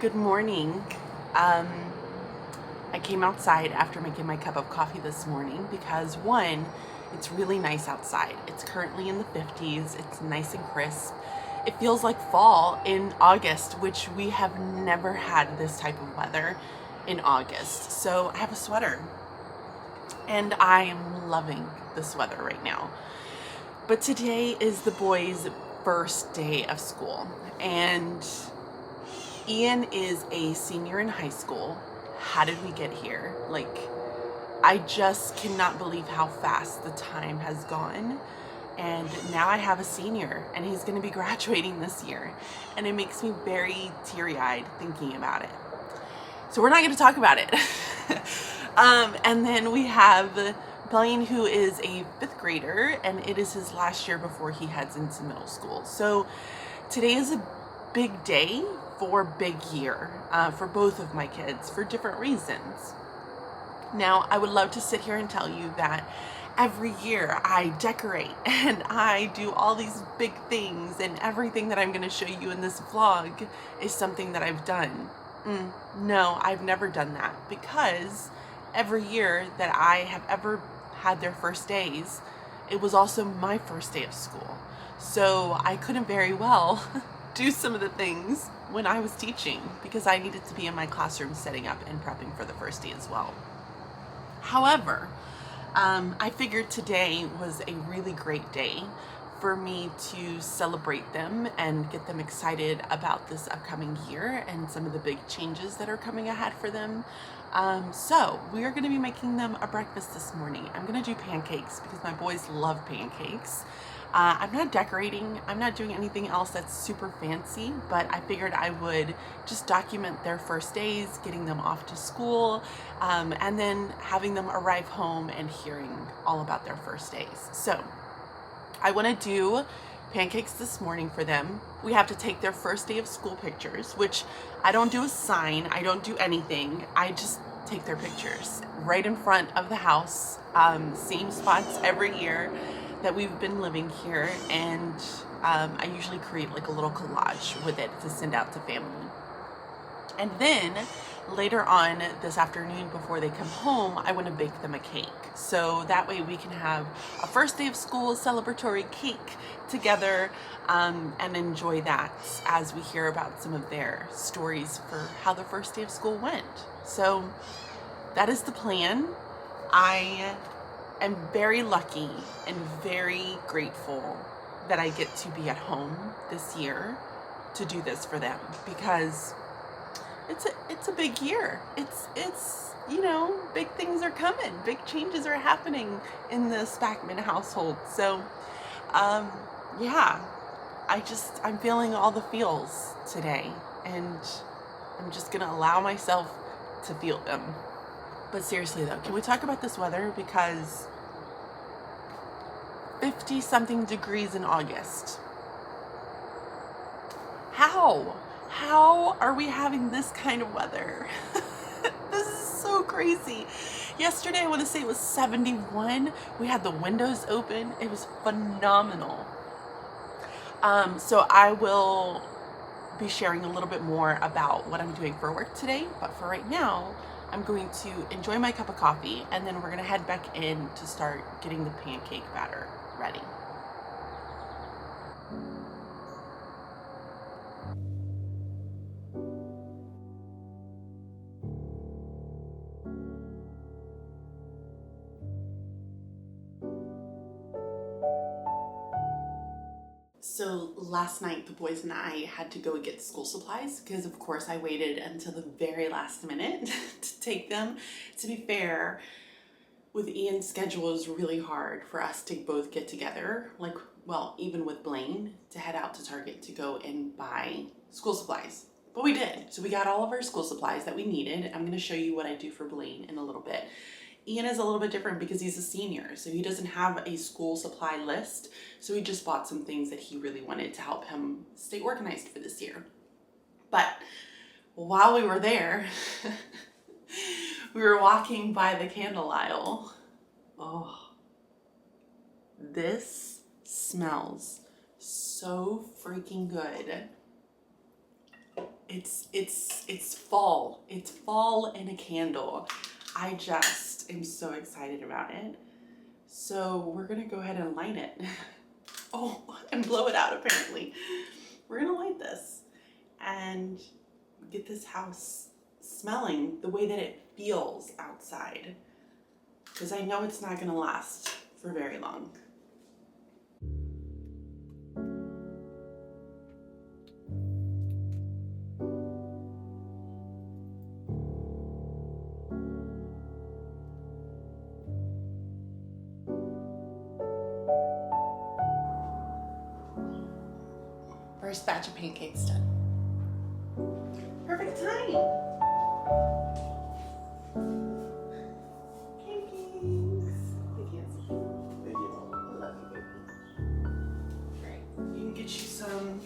Good morning. I came outside after making my cup of coffee this morning because one, it's really nice outside. It's currently in the 50s. It's nice and crisp. It feels like fall in August, which we have never had this type of weather in August. So I have a sweater and I am loving this weather right now. But today is the boys' first day of school, and Ian is a senior in high school. How did we get here? I just cannot believe how fast the time has gone. And now I have a senior, and he's going to be graduating this year. And it makes me very teary-eyed thinking about it. So we're not going to talk about it. And then we have Blaine, who is a 5th grader, and it is his last year before he heads into middle school. So today is a big day for big year for both of my kids for different reasons. Now, I would love to sit here and tell you that every year I decorate and I do all these big things, and everything that I'm going to show you in this vlog is something that I've done. No, I've never done that, because every year that I have ever had their first days, it was also my first day of school. So I couldn't very well do some of the things when I was teaching, because I needed to be in my classroom setting up and prepping for the first day as well. However, I figured today was a really great day for me to celebrate them and get them excited about this upcoming year and some of the big changes that are coming ahead for them. So we are going to be making them a breakfast this morning. I'm going to do pancakes because my boys love pancakes. I'm not decorating, I'm not doing anything else that's super fancy, but I figured I would just document their first days, getting them off to school, and then having them arrive home and hearing all about their first days. So I want to do pancakes this morning for them. We have to take their first day of school pictures, which I don't do a sign, I don't do anything. I just take their pictures right in front of the house, same spots every year that we've been living here, and I usually create like a little collage with it to send out to family. And then later on this afternoon, before they come home, I want to bake them a cake. So that way we can have a first day of school celebratory cake together, and enjoy that as we hear about some of their stories for how the first day of school went. So that is the plan. I am very lucky and very grateful that I get to be at home this year to do this for them, because it's a big year. It's big things are coming, big changes are happening in the Spackman household. So yeah, I'm feeling all the feels today, and I'm just gonna allow myself to feel them. But seriously though, can we talk about this weather? Because 50 something degrees in August. How are we having this kind of weather? This is so crazy. Yesterday, I want to say it was 71. We had the windows open. It was phenomenal. So I will be sharing a little bit more about what I'm doing for work today. But for right now, I'm going to enjoy my cup of coffee, and then we're going to head back in to start getting the pancake batter ready. So last night, the boys and I had to go get school supplies because, of course, I waited until the very last minute to take them. To be fair, with Ian's schedule, it was really hard for us to both get together, even with Blaine, to head out to Target to go and buy school supplies. But we did. So we got all of our school supplies that we needed. I'm going to show you what I do for Blaine in a little bit. Ian is a little bit different because he's a senior, so he doesn't have a school supply list. So he just bought some things that he really wanted to help him stay organized for this year. But while we were there, we were walking by the candle aisle. Oh, this smells so freaking good. It's fall. It's fall in a candle. I just am so excited about it. So we're gonna go ahead and light it. Oh, and blow it out apparently. We're gonna light this and get this house smelling the way that it feels outside, because I know it's not gonna last for very long. First batch of pancakes done. Perfect time. Pancakes. They can't see. They do. I love you, baby. Right. You can get you some.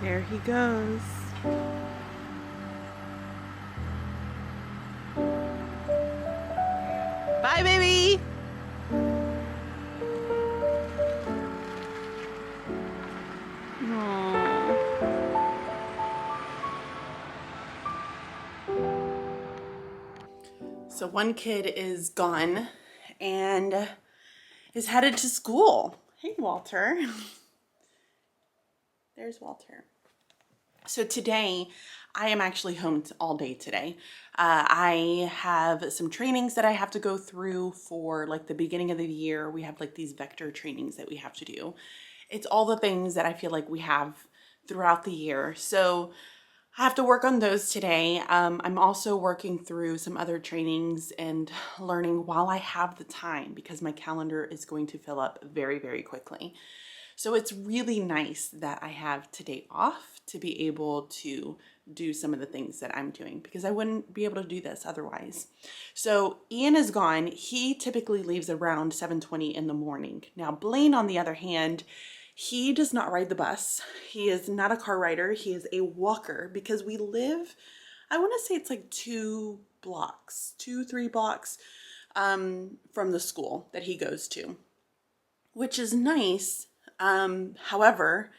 There he goes. Bye, baby. So one kid is gone and is headed to school. Hey, Walter. There's Walter. So today, I am actually home all day today. I have some trainings that I have to go through for like the beginning of the year. We have like these vector trainings that we have to do. It's all the things that I feel like we have throughout the year. So I have to work on those today. I'm also working through some other trainings and learning while I have the time, because my calendar is going to fill up very, very quickly. So it's really nice that I have today off to be able to do some of the things that I'm doing, because I wouldn't be able to do this otherwise. So Ian is gone. He typically leaves around 7:20 in the morning. Now Blaine, on the other hand, he does not ride the bus. He is not a car rider. He is a walker, because we live, I want to say it's like 3 blocks from the school that he goes to, which is nice. However,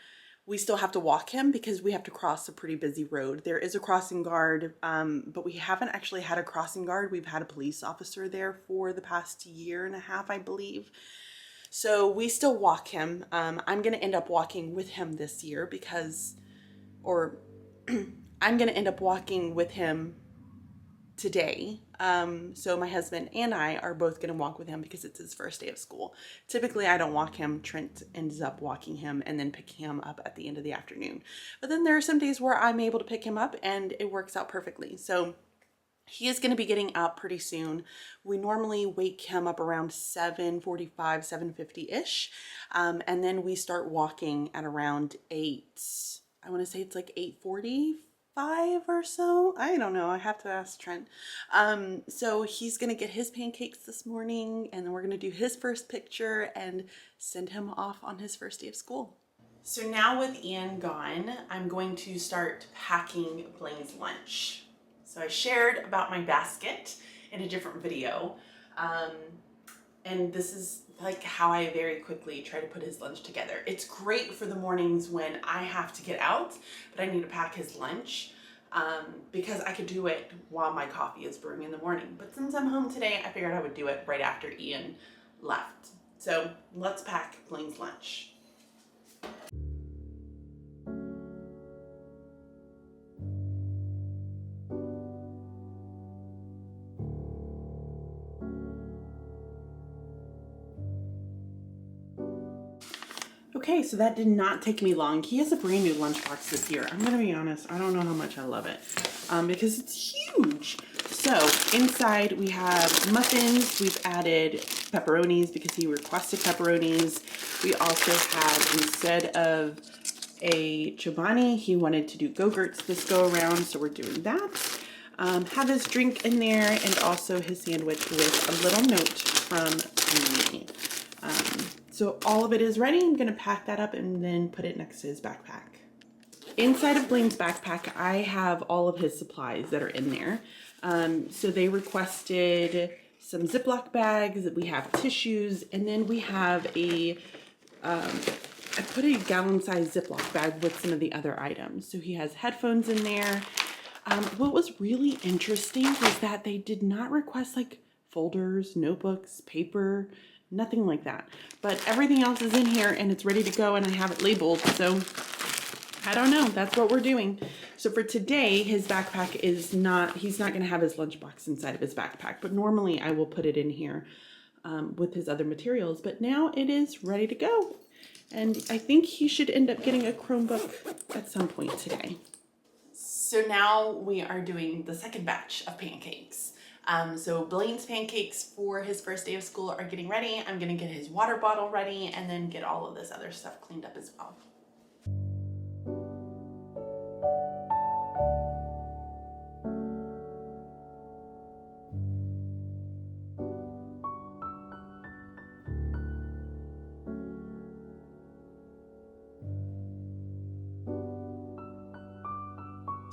we still have to walk him because we have to cross a pretty busy road. There is a crossing guard, but we haven't actually had a crossing guard. We've had a police officer there for the past 1.5 years, I believe. So we still walk him. I'm going to end up walking with him this year because, or I'm going to end up walking with him today. So my husband and I are both going to walk with him because it's his first day of school. Typically I don't walk him. Trent ends up walking him and then picking him up at the end of the afternoon. But then there are some days where I'm able to pick him up and it works out perfectly. So he is going to be getting up pretty soon. We normally wake him up around 7:45, 7:50-ish. And then we start walking at around 8. I want to say it's like 8:45 or so. I don't know. I have to ask Trent. So he's going to get his pancakes this morning, and then we're going to do his first picture and send him off on his first day of school. So now with Ian gone, I'm going to start packing Blaine's lunch. So I shared about my basket in a different video. And this is like how I very quickly try to put his lunch together. It's great for the mornings when I have to get out, but I need to pack his lunch because I could do it while my coffee is brewing in the morning. But since I'm home today, I figured I would do it right after Ian left. So let's pack Blaine's lunch. Okay, so that did not take me long. He has a brand new lunchbox this year. I'm gonna be honest, I don't know how much I love it because it's huge. So inside we have muffins. We've added pepperonis because he requested pepperonis. We also have, instead of a Chobani, he wanted to do Go-Gurts this go around, so we're doing that. have his drink in there and also his sandwich with a little note from me. So all of it is ready. I'm gonna pack that up and then put it next to his backpack. Inside of Blaine's backpack, I have all of his supplies that are in there. So they requested some Ziploc bags, we have tissues, and then we have I put a gallon-sized Ziploc bag with some of the other items. So he has headphones in there. What was really interesting was that they did not request like folders, notebooks, paper, nothing like that. But everything else is in here and it's ready to go and I have it labeled. So I don't know, that's what we're doing. So for today, his backpack is not, he's not gonna have his lunchbox inside of his backpack, but normally I will put it in here with his other materials, but now it is ready to go. And I think he should end up getting a Chromebook at some point today. So now we are doing the second batch of pancakes. So Blaine's pancakes for his first day of school are getting ready. I'm gonna get his water bottle ready and then get all of this other stuff cleaned up as well.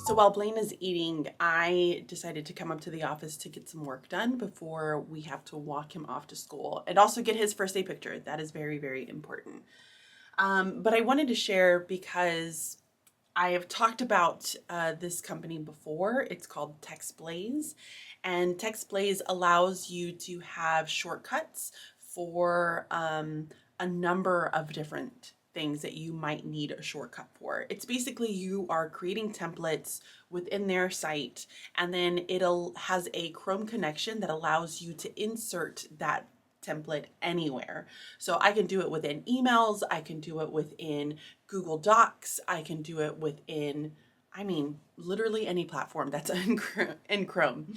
So while Blaine is eating, I decided to come up to the office to get some work done before we have to walk him off to school and also get his first day picture. That is very, very important. But I wanted to share because I have talked about this company before. It's called TextBlaze, and TextBlaze allows you to have shortcuts for a number of different things that you might need a shortcut for. It's basically you are creating templates within their site, and then has a Chrome connection that allows you to insert that template anywhere. So I can do it within emails, I can do it within Google Docs, I can do it within, I mean, literally any platform that's in Chrome.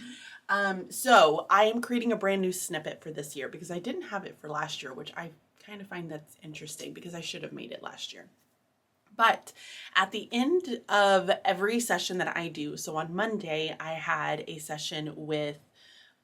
So I am creating a brand new snippet for this year because I didn't have it for last year, which I kind of find that's interesting because I should have made it last year. But at the end of every session that I do, so on Monday, I had a session with,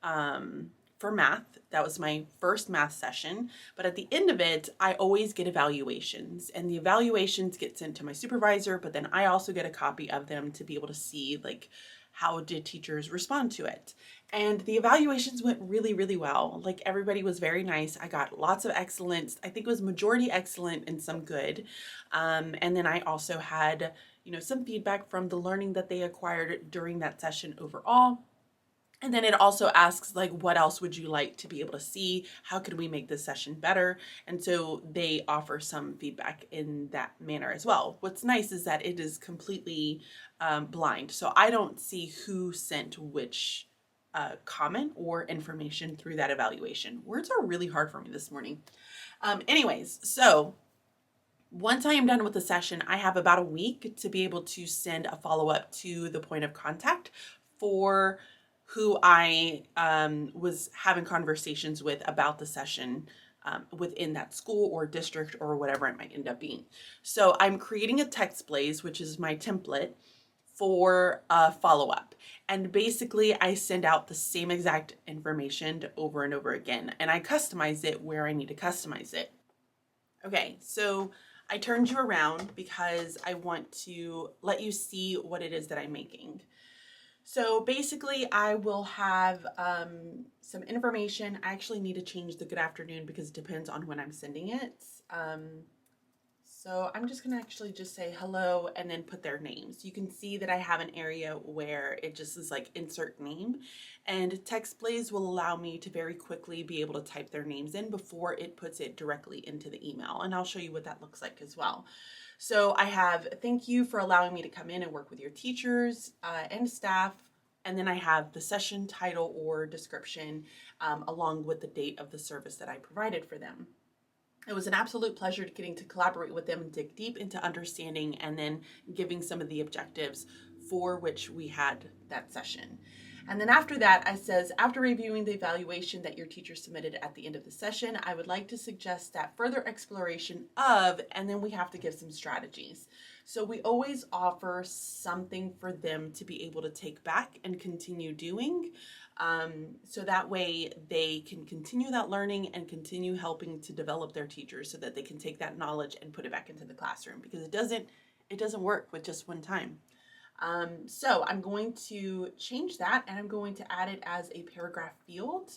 for math. That was my first math session. But at the end of it, I always get evaluations, and the evaluations get sent to my supervisor, but then I also get a copy of them to be able to see like, how did teachers respond to it? And the evaluations went really, really well. Like everybody was very nice. I got lots of excellence. I think it was majority excellent and some good. And then I also had, some feedback from the learning that they acquired during that session overall. And then it also asks like, what else would you like to be able to see? How could we make this session better? And so they offer some feedback in that manner as well. What's nice is that it is completely blind. So I don't see who sent which comment or information through that evaluation. Words are really hard for me this morning. Anyways, so once I am done with the session, I have about a week to be able to send a follow-up to the point of contact for who I was having conversations with about the session within that school or district or whatever it might end up being. So I'm creating a TextBlaze, which is my template for a follow-up. And basically I send out the same exact information over and over again, and I customize it where I need to customize it. Okay, so I turned you around because I want to let you see what it is that I'm making. So basically I will have some information. I actually need to change the good afternoon because it depends on when I'm sending it. So I'm just gonna actually just say hello and then put their names. You can see that I have an area where it just is like insert name, and TextBlaze will allow me to very quickly be able to type their names in before it puts it directly into the email. And I'll show you what that looks like as well. So I have, thank you for allowing me to come in and work with your teachers and staff. And then I have the session title or description along with the date of the service that I provided for them. It was an absolute pleasure getting to collaborate with them, dig deep into understanding, and then giving some of the objectives for which we had that session. And then after that, I says, after reviewing the evaluation that your teacher submitted at the end of the session, I would like to suggest that further exploration of, and then we have to give some strategies. So we always offer something for them to be able to take back and continue doing. So that way they can continue that learning and continue helping to develop their teachers so that they can take that knowledge and put it back into the classroom, because it doesn't work with just one time. So I'm going to change that, and I'm going to add it as a paragraph field.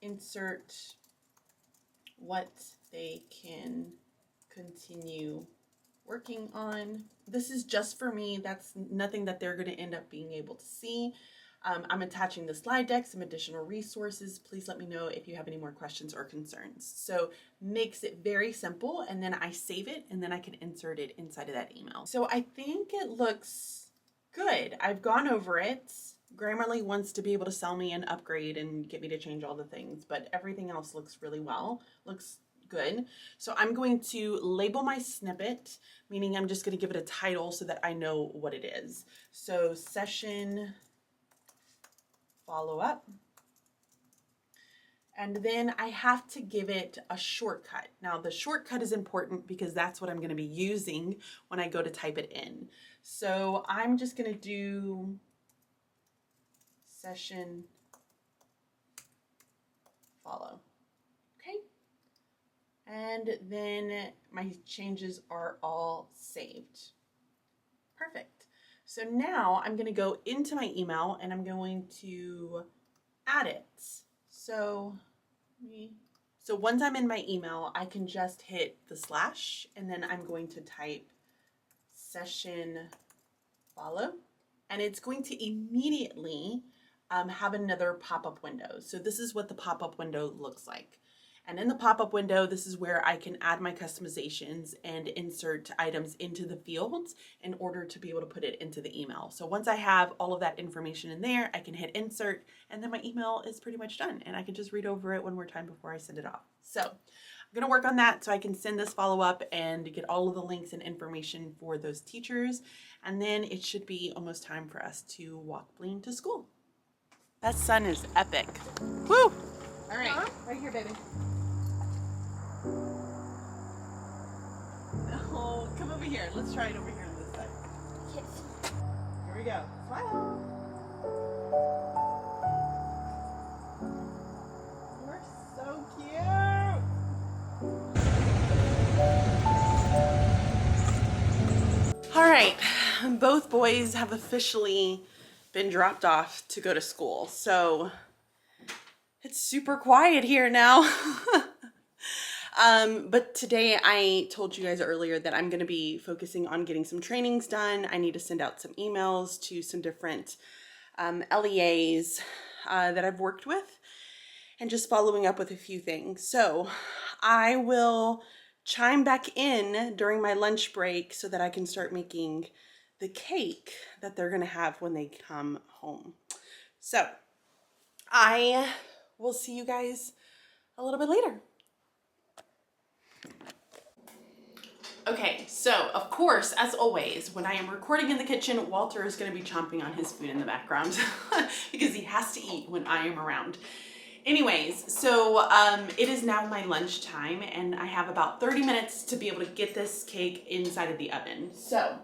Insert what they can continue working on. This is just for me. That's nothing that they're going to end up being able to see. I'm attaching the slide deck, some additional resources. Please let me know if you have any more questions or concerns. So makes it very simple, and then I save it, and then I can insert it inside of that email. So I think it looks good. I've gone over it. Grammarly wants to be able to sell me an upgrade and get me to change all the things, but everything else looks really well. Looks good. So I'm going to label my snippet, meaning I'm just going to give it a title so that I know what it is. So session follow up. And then I have to give it a shortcut. Now the shortcut is important because that's what I'm going to be using when I go to type it in. So I'm just going to do session follow. Okay. And then my changes are all saved. Perfect. So now I'm going to go into my email and I'm going to add it. So once I'm in my email, I can just hit the slash, and then I'm going to type session follow, and it's going to immediately have another pop-up window. So this is what the pop-up window looks like. And in the pop-up window, this is where I can add my customizations and insert items into the fields in order to be able to put it into the email. So once I have all of that information in there, I can hit insert, and then my email is pretty much done. And I can just read over it one more time before I send it off. So I'm gonna work on that so I can send this follow-up and get all of the links and information for those teachers. And then it should be almost time for us to walk Bleen to school. That sun is epic. Woo! All right, right here, baby. No, come over here. Let's try it over here on this side. Yes. Here we go. Smile. You're so cute. All right, both boys have officially been dropped off to go to school. So it's super quiet here now. But today I told you guys earlier that I'm going to be focusing on getting some trainings done. I need to send out some emails to some different LEAs that I've worked with, and just following up with a few things. So I will chime back in during my lunch break so that I can start making the cake that they're going to have when they come home. So I will see you guys a little bit later. Okay, so of course, as always, when I am recording in the kitchen, Walter is going to be chomping on his food in the background because he has to eat when I am around. Anyways, so it is now my lunch time, and I have about 30 minutes to be able to get this cake inside of the oven. So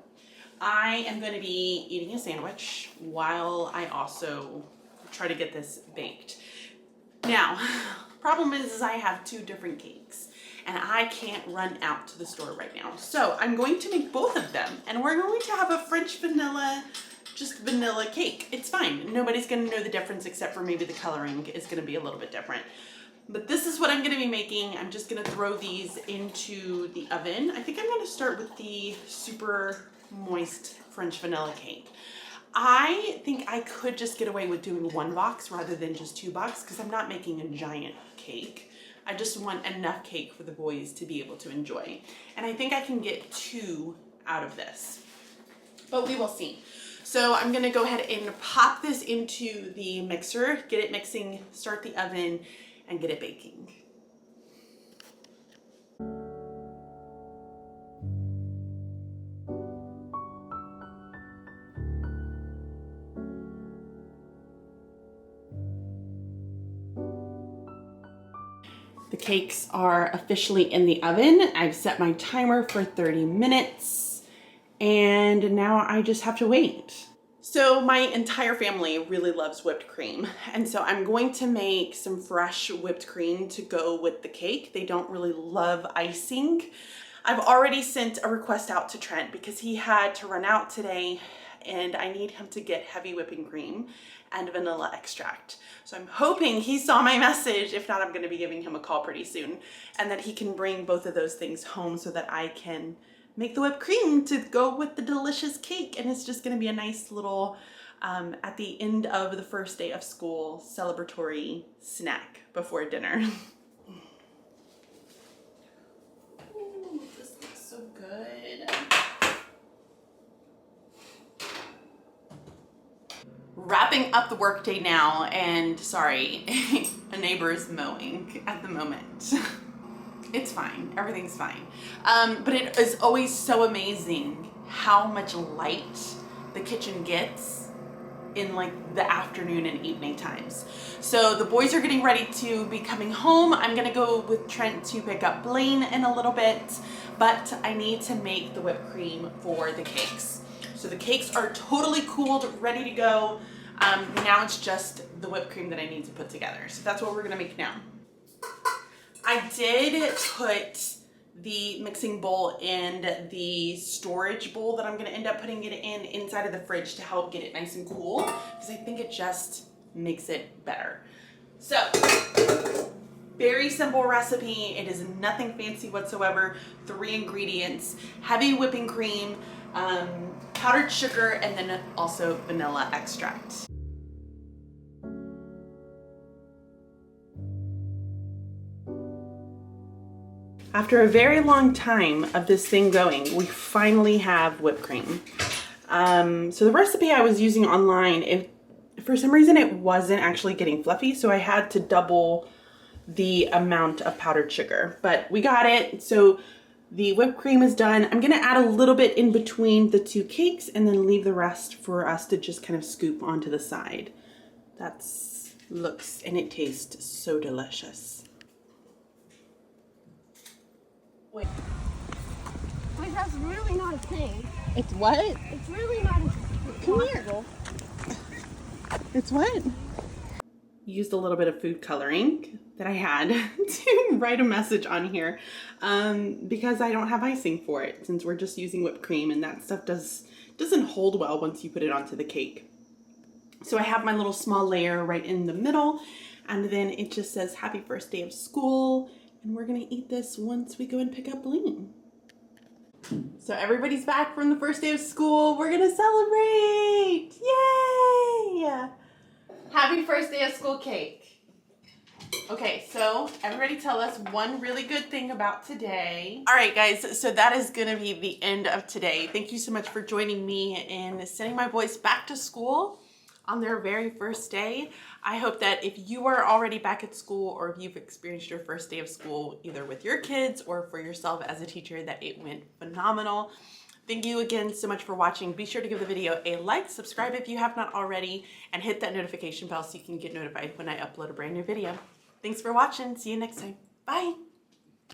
I am going to be eating a sandwich while I also try to get this baked. Now, problem is I have two different cakes, and I can't run out to the store right now. So I'm going to make both of them, and we're going to have a French vanilla, just vanilla cake. It's fine. Nobody's going to know the difference except for maybe the coloring is going to be a little bit different. But this is what I'm going to be making. I'm just going to throw these into the oven. I think I'm going to start with the super moist French vanilla cake. I think I could just get away with doing one box rather than just two boxes because I'm not making a giant cake. I just want enough cake for the boys to be able to enjoy. And I think I can get two out of this, but we will see. So I'm gonna go ahead and pop this into the mixer, get it mixing, start the oven, and get it baking. The cakes are officially in the oven. I've set my timer for 30 minutes and now I just have to wait. So my entire family really loves whipped cream, and so I'm going to make some fresh whipped cream to go with the cake. They don't really love icing. I've already sent a request out to Trent because he had to run out today and I need him to get heavy whipping cream and vanilla extract. So I'm hoping he saw my message. If not, I'm going to be giving him a call pretty soon, and that he can bring both of those things home so that I can make the whipped cream to go with the delicious cake. And it's just going to be a nice little, at the end of the first day of school, celebratory snack before dinner. Ooh, this looks so good. Wrapping up the workday now, and sorry, a neighbor is mowing at the moment. It's fine, everything's fine. But it is always so amazing how much light the kitchen gets in like the afternoon and evening times. So the boys are getting ready to be coming home. I'm gonna go with Trent to pick up Blaine in a little bit, but I need to make the whipped cream for the cakes. So the cakes are totally cooled, ready to go. Now it's just the whipped cream that I need to put together. So that's what we're gonna make now. I did put the mixing bowl in the storage bowl that I'm gonna end up putting it in inside of the fridge to help get it nice and cool, because I think it just makes it better. So, very simple recipe. It is nothing fancy whatsoever. 3 ingredients: heavy whipping cream, powdered sugar, and then also vanilla extract. After a very long time of this thing going, we finally have whipped cream. So the recipe I was using online, for some reason it wasn't actually getting fluffy, so I had to double the amount of powdered sugar. But we got it, so the whipped cream is done. I'm gonna add a little bit in between the 2 cakes and then leave the rest for us to just kind of scoop onto the side. That's looks and it tastes so delicious. Wait, that's really not a thing. it's what? It's really not a thing. Come here. It's what? Used a little bit of food coloring that I had to write a message on here because I don't have icing for it, since we're just using whipped cream, and that stuff doesn't hold well once you put it onto the cake. So I have my little small layer right in the middle, and then it just says happy first day of school. And we're gonna eat this once we go and pick up Blaine. So everybody's back from the first day of school. We're gonna celebrate! Yay! Happy first day of school cake. Okay, so everybody tell us one really good thing about today. All right, guys, so that is gonna be the end of today. Thank you so much for joining me in sending my boys back to school on their very first day. I hope that if you are already back at school, or if you've experienced your first day of school either with your kids or for yourself as a teacher, that it went phenomenal. Thank you again so much for watching. Be sure to give the video a like, subscribe if you have not already, and hit that notification bell so you can get notified when I upload a brand new video. Thanks for watching. See you next time. Bye.